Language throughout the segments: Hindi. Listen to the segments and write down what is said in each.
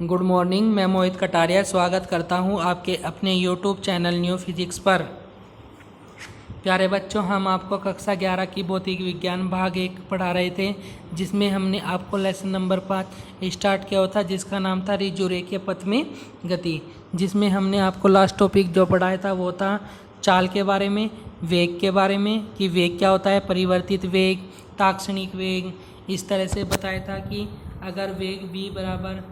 Good morning. मैं मोहित कटारिया स्वागत करता हूं आपके अपने यूट्यूब चैनल न्यू फिजिक्स पर। प्यारे बच्चों, हम आपको कक्षा 11 की भौतिक विज्ञान भाग 1 पढ़ा रहे थे, जिसमें हमने आपको लेसन नंबर 5 स्टार्ट किया था, जिसका नाम था रिजुरेखीय पथ में गति। जिसमें हमने आपको लास्ट टॉपिक जो पढ़ाया था वो था चाल के बारे में, वेग के बारे में कि वेग क्या होता है, परिवर्तित वेग, ताक्षणिक वेग। इस तरह से बताया था कि अगर वेग v बराबर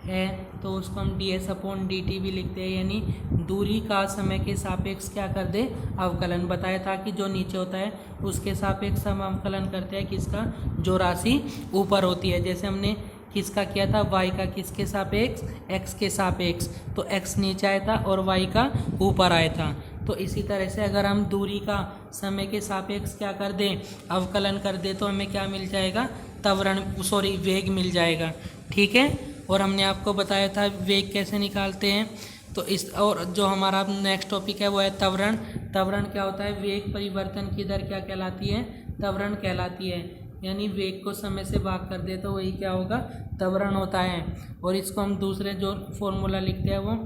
है तो उसको हम ds/dt भी लिखते हैं, यानी दूरी का समय के सापेक्ष क्या कर दे, अवकलन। बताया था कि जो नीचे होता है उसके सापेक्ष हम अवकलन करते हैं किसका, जो राशि ऊपर होती है। जैसे हमने किसका किया था, y का किसके सापेक्ष, x के सापेक्ष, तो x नीचे आया था और y का ऊपर आया था। तो इसी तरह से अगर हम दूरी का समय के सापेक्ष क्या कर दें, अवकलन कर दे, तो हमें क्या मिल जाएगा, वेग मिल जाएगा। ठीक है। और हमने आपको बताया था वेग कैसे निकालते हैं। तो इस और जो हमारा नेक्स्ट टॉपिक है वो है त्वरण। त्वरण क्या होता है, वेग परिवर्तन की दर क्या कहलाती है, त्वरण कहलाती है। यानी वेग को समय से भाग कर दे तो वही क्या होगा, त्वरण होता है। और इसको हम दूसरे जो फॉर्मूला लिखते हैं वो,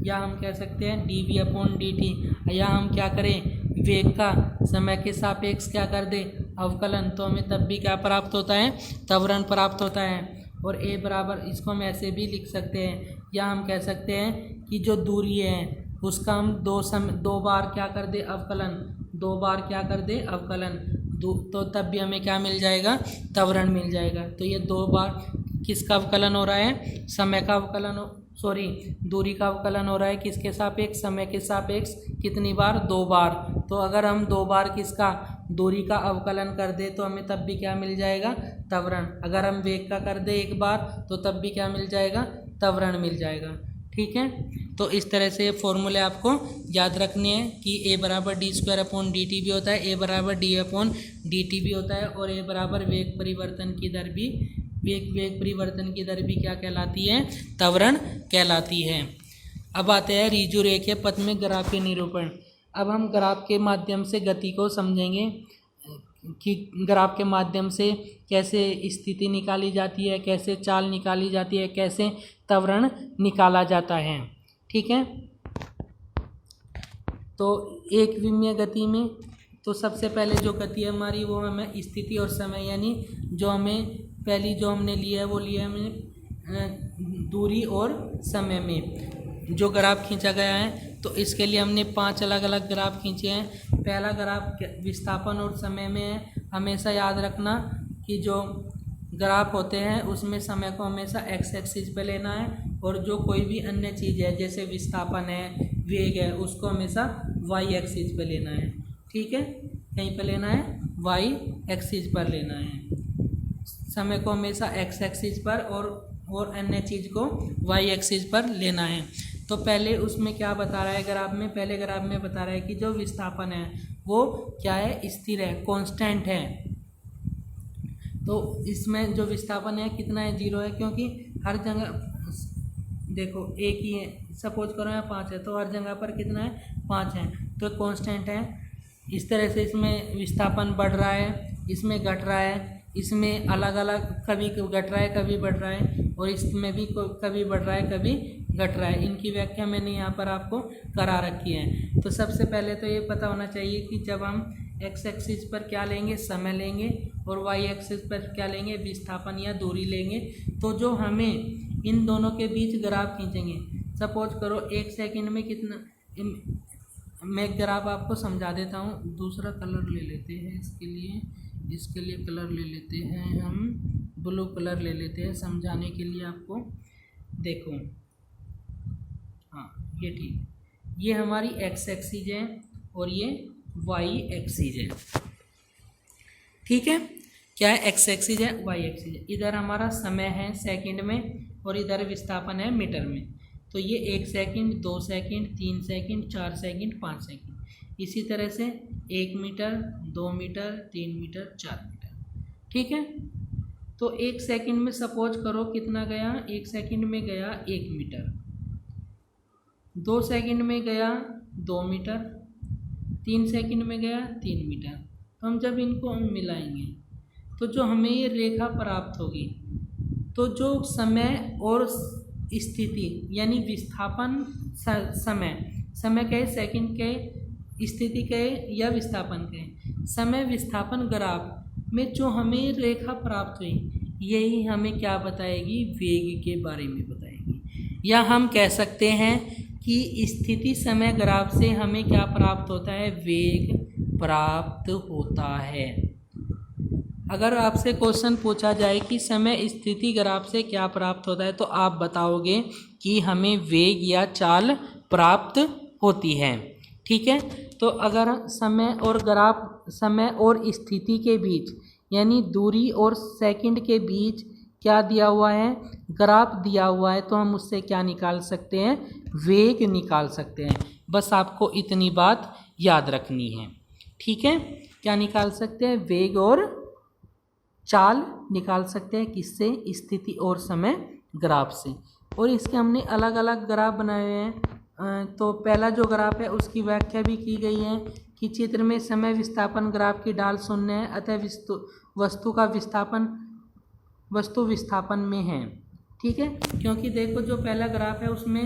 या हम कह सकते हैं dv/dt, या हम क्या करें, वेग का समय के सापेक्ष क्या कर दे, अवकलन, तो हमें तब भी क्या प्राप्त होता है, त्वरण प्राप्त होता है। और a बराबर, इसको हम ऐसे भी लिख सकते हैं, या हम कह सकते हैं कि जो दूरी है उसका हम दो बार क्या कर दे, अवकलन, 2 बार क्या कर दे, अवकलन, तो तब भी हमें क्या मिल जाएगा, त्वरण मिल जाएगा। तो ये 2 बार किसका अवकलन हो रहा है, समय का अवकलन, दूरी का अवकलन हो रहा है किसके सापेक्ष, समय के सापेक्ष। कितनी बार, 2 बार। तो अगर हम 2 बार किसका, दूरी का अवकलन कर दे तो हमें तब भी क्या मिल जाएगा, त्वरण। अगर हम वेग का कर दे 1 बार तो तब भी क्या मिल जाएगा, त्वरण मिल जाएगा। ठीक है। तो इस तरह से फॉर्मूले आपको याद रखने हैं कि a बराबर d² dt भी होता है, a बराबर d/dt भी होता है, और a बराबर वेग परिवर्तन की दर भी, वेग परिवर्तन की दर भी क्या कहलाती है, त्वरण कहलाती है। अब आते हैं रिजुरेखीय पथ में ग्राफ के निरूपण। अब हम ग्राफ के माध्यम से गति को समझेंगे कि ग्राफ के माध्यम से कैसे स्थिति निकाली जाती है, कैसे चाल निकाली जाती है, कैसे त्वरण निकाला जाता है। ठीक है। तो एक विमीय गति में तो सबसे पहले जो गति है हमारी वो हमें स्थिति और समय, यानी जो हमें पहली जो हमने लिया है वो लिया है हमने दूरी और समय में जो ग्राफ खींचा गया है। तो इसके लिए हमने 5 अलग अलग ग्राफ खींचे हैं। पहला ग्राफ विस्थापन और समय में है। हमेशा याद रखना कि जो ग्राफ होते हैं उसमें समय को हमेशा एक्स एक्सिस पे लेना है, और जो कोई भी अन्य चीज़ है जैसे विस्थापन है, वेग है, उसको हमेशा वाई एक्सिस पे लेना है। ठीक है, कहीं पे लेना है, वाई एक्सिस पर लेना है। समय को हमेशा एक्स एक्सिस पर और अन्य चीज़ को वाई एक्सिस पर लेना है। तो पहले उसमें क्या बता रहा है ग्राफ में, पहले ग्राफ में बता रहा है कि जो विस्थापन है वो क्या है, स्थिर है, कांस्टेंट है। तो इसमें जो विस्थापन है कितना है, 0 है, क्योंकि हर जगह देखो एक ही है, सपोज करो यहाँ 5 है तो हर जगह पर कितना है, 5 है, तो कांस्टेंट है। इस तरह से इसमें विस्थापन बढ़ रहा है, इसमें घट रहा है, इसमें अलग अलग कभी घट रहा है कभी बढ़ रहा है, और इसमें भी कभी बढ़ रहा है कभी घट रहा है। इनकी व्याख्या मैंने यहाँ पर आपको करा रखी है। तो सबसे पहले तो ये पता होना चाहिए कि जब हम एक्स एक्सिस पर क्या लेंगे, समय लेंगे, और वाई एक्सिस पर क्या लेंगे, विस्थापन या दूरी लेंगे। तो जो हमें इन दोनों के बीच ग्राफ खींचेंगे, सपोज करो 1 सेकंड में कितना, मैं ग्राफ आपको समझा देता हूँ। दूसरा कलर ले लेते हैं इसके लिए कलर ले लेते हैं, हम ब्लू कलर ले लेते हैं समझाने के लिए आपको। देखो, हाँ ये ठीक, ये हमारी एक्स एक्सिस है और ये वाई एक्सिस है। ठीक है, क्या है, एक्स एक्सिस है, वाई एक्सिस है। इधर हमारा समय है सेकंड में और इधर विस्थापन है मीटर में। तो ये 1 second, 2 second, 3 second, 4 second, 5 second, इसी तरह से 1 मीटर, 2 मीटर, 3 मीटर, 4 मीटर। ठीक है। तो 1 सेकंड में सपोज करो कितना गया, 1 सेकंड में गया 1 मीटर, 2 सेकंड में गया 2 मीटर, 3 सेकंड में गया 3 मीटर। तो हम जब इनको मिलाएंगे तो जो हमें ये रेखा प्राप्त होगी, तो जो समय और स्थिति यानी विस्थापन समय के, सेकंड के, स्थिति के या विस्थापन के, समय विस्थापन ग्राफ में जो हमें रेखा प्राप्त हुई यही हमें क्या बताएगी, वेग के बारे में बताएगी। या हम कह सकते हैं कि स्थिति समय ग्राफ से हमें क्या प्राप्त होता है, वेग प्राप्त होता है। अगर आपसे क्वेश्चन पूछा जाए कि समय स्थिति ग्राफ से क्या प्राप्त होता है तो आप बताओगे कि हमें वेग या चाल प्राप्त होती है। ठीक है, तो अगर समय और स्थिति के बीच यानी दूरी और सेकंड के बीच क्या दिया हुआ है, ग्राफ दिया हुआ है, तो हम उससे क्या निकाल सकते हैं, वेग निकाल सकते हैं। बस आपको इतनी बात याद रखनी है। ठीक है, क्या निकाल सकते हैं, वेग और चाल निकाल सकते हैं किससे, स्थिति और समय ग्राफ से। और इसके हमने अलग अलग ग्राफ बनाए हुए हैं। तो पहला जो ग्राफ है उसकी व्याख्या भी की गई है कि चित्र में समय विस्थापन ग्राफ की ढाल शून्य है, अतः वस्तु विस्थापन में है। ठीक है, क्योंकि देखो जो पहला ग्राफ है उसमें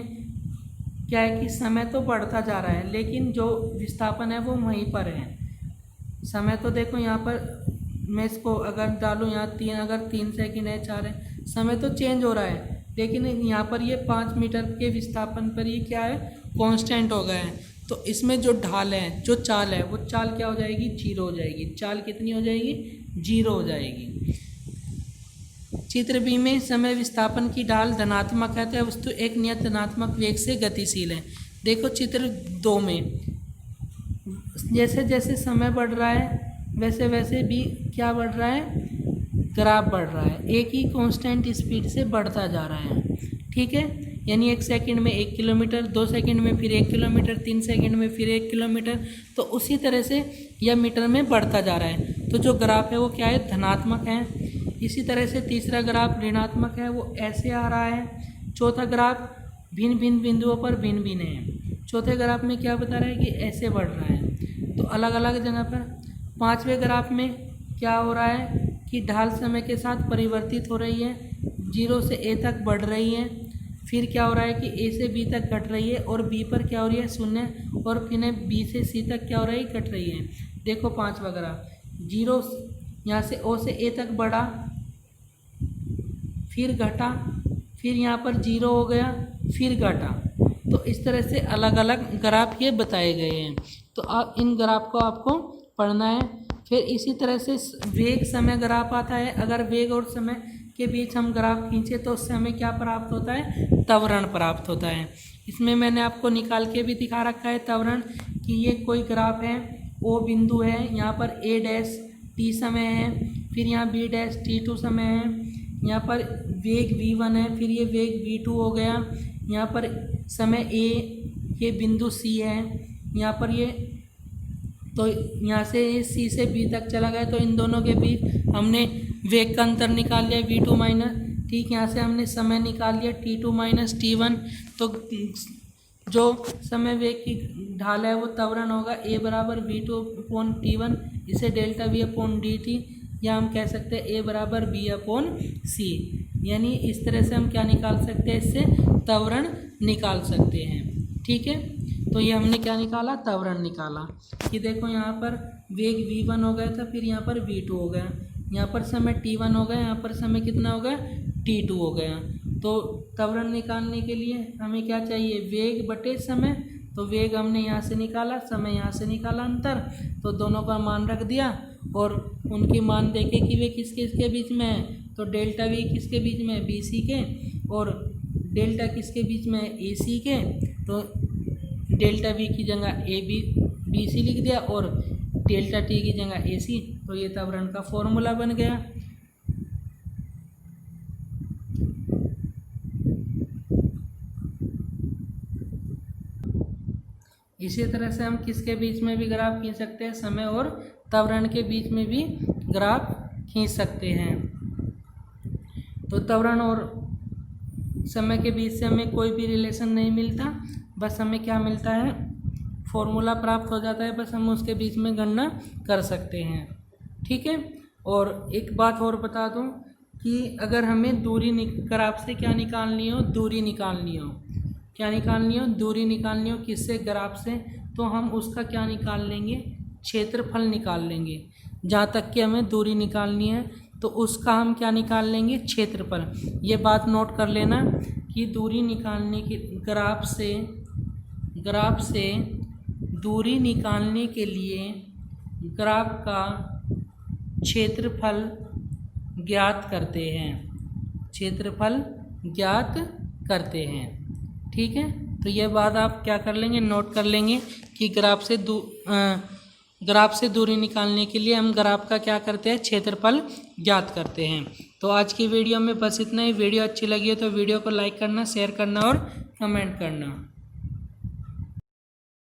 क्या है कि समय तो बढ़ता जा रहा है लेकिन जो विस्थापन है वो वहीं पर है। समय तो देखो यहाँ पर मैं इसको अगर डालूँ यहाँ 3 सेकंड है, 4 है, समय तो चेंज हो रहा है लेकिन यहाँ पर ये 5 मीटर के विस्थापन पर ये क्या है, कांस्टेंट हो गया है। तो इसमें जो ढाल है, जो चाल है, वो चाल क्या हो जाएगी, 0 हो जाएगी। चाल कितनी हो जाएगी, 0 हो जाएगी। चित्र बी में समय विस्थापन की ढाल धनात्मक है तो वस्तु एक नियत धनात्मक वेग से गतिशील है। देखो चित्र 2 में जैसे जैसे समय बढ़ रहा है वैसे वैसे भी क्या बढ़ रहा है, ग्राफ बढ़ रहा है, एक ही कांस्टेंट स्पीड से बढ़ता जा रहा है। ठीक है, यानी 1 सेकंड में 1 किलोमीटर, 2 सेकंड में फिर 1 किलोमीटर, 3 सेकंड में फिर 1 किलोमीटर, तो उसी तरह से यह मीटर में बढ़ता जा रहा है। तो जो ग्राफ है वो क्या है, धनात्मक है। इसी तरह से तीसरा ग्राफ ऋणात्मक है, वो ऐसे आ रहा है। चौथा ग्राफ भिन्न भिन्न बिंदुओं पर भिन्न भिन्न है। चौथे ग्राफ में क्या बता रहा है कि ऐसे बढ़ रहा है, तो अलग अलग जगह पर। पांचवें ग्राफ में क्या हो रहा है कि ढाल समय के साथ परिवर्तित हो रही है, 0 से a तक बढ़ रही है, फिर क्या हो रहा है कि a से b तक घट रही है और b पर क्या हो रही है, 0, और फिर b से c तक क्या हो रही है, घट रही है। देखो पांचवा ग्राफ, 0 यहाँ से o से a तक बढ़ा, फिर घटा, फिर यहाँ पर 0 हो गया, फिर घटा। तो इस तरह से अलग अलग ग्राफ ये बताए गए हैं। तो आप इन ग्राफ को आपको पढ़ना है। फिर इसी तरह से वेग समय ग्राफ आता है। अगर वेग और समय के बीच हम ग्राफ खींचे तो उससे हमें क्या प्राप्त होता है, त्वरण प्राप्त होता है। इसमें मैंने आपको निकाल के भी दिखा रखा है त्वरण, कि ये कोई ग्राफ है, ओ बिंदु है, यहाँ पर a डैश t समय है, फिर यहाँ b डैश t2 समय है, यहाँ पर वेग v1 है, फिर ये वेग v2 हो गया, यहाँ पर समय a, ये बिंदु c है, यहाँ पर ये, तो यहाँ से c से b तक चला गया, तो इन दोनों के बीच हमने वेग का अंतर निकाल लिया v2 माइनस, ठीक, यहाँ से हमने समय निकाल लिया t2 माइनस t1। तो जो समय वेग की ढाल है वो त्वरण होगा a बराबर v2 अपॉन t1, इसे डेल्टा v अपॉन dt, या हम कह सकते हैं a बराबर b अपॉन c। यानी इस तरह से हम क्या निकाल सकते हैं, इससे त्वरण निकाल सकते हैं। ठीक है, तो ये हमने क्या निकाला, त्वरण निकाला। कि देखो यहाँ पर वेग v1 हो गया था, फिर यहाँ पर v2 हो गया, यहाँ पर समय t1 हो गया, यहाँ पर समय कितना हो गया, t2 हो गया। तो त्वरण निकालने के लिए हमें क्या चाहिए, वेग बटे समय। तो वेग हमने यहाँ से निकाला, समय यहाँ से निकाला अंतर, तो दोनों का मान रख दिया और उनके मान देखे कि वे किसके किसके बीच में है। तो डेल्टा वी किसके बीच में है, बी सी के, और डेल्टा किसके बीच में है, ए सी के। तो डेल्टा वी की जगह ए बी सी लिख दिया और डेल्टा टी की जगह ए सी। तो ये त्वरण का फॉर्मूला बन गया। इसी तरह से हम किसके बीच में भी ग्राफ खींच सकते हैं, समय और त्वरण के बीच में भी ग्राफ खींच सकते हैं। तो त्वरण और समय के बीच से हमें कोई भी रिलेशन नहीं मिलता, बस हमें क्या मिलता है, फॉर्मूला प्राप्त हो जाता है, बस हम उसके बीच में गणना कर सकते हैं। ठीक है, और एक बात और बता दूं कि अगर हमें ग्राफ से क्या निकालनी हो, दूरी निकालनी हो, क्या निकालनी हो, दूरी निकालनी हो किससे, ग्राफ से, तो हम उसका क्या निकाल लेंगे, क्षेत्रफल निकाल लेंगे। जहाँ तक कि हमें दूरी निकालनी है तो उसका हम क्या निकाल लेंगे, क्षेत्रफल। ये बात नोट कर लेना कि दूरी निकालने की ग्राफ से दूरी निकालने के लिए ग्राफ का क्षेत्रफल ज्ञात करते हैं, क्षेत्रफल ज्ञात करते हैं। ठीक है, तो ये बात आप क्या कर लेंगे, नोट कर लेंगे कि ग्राफ से दूरी निकालने के लिए हम ग्राफ का क्या करते हैं, क्षेत्रफल ज्ञात करते हैं। तो आज की वीडियो में बस इतना ही। वीडियो अच्छी लगी है तो वीडियो को लाइक करना, शेयर करना और कमेंट करना।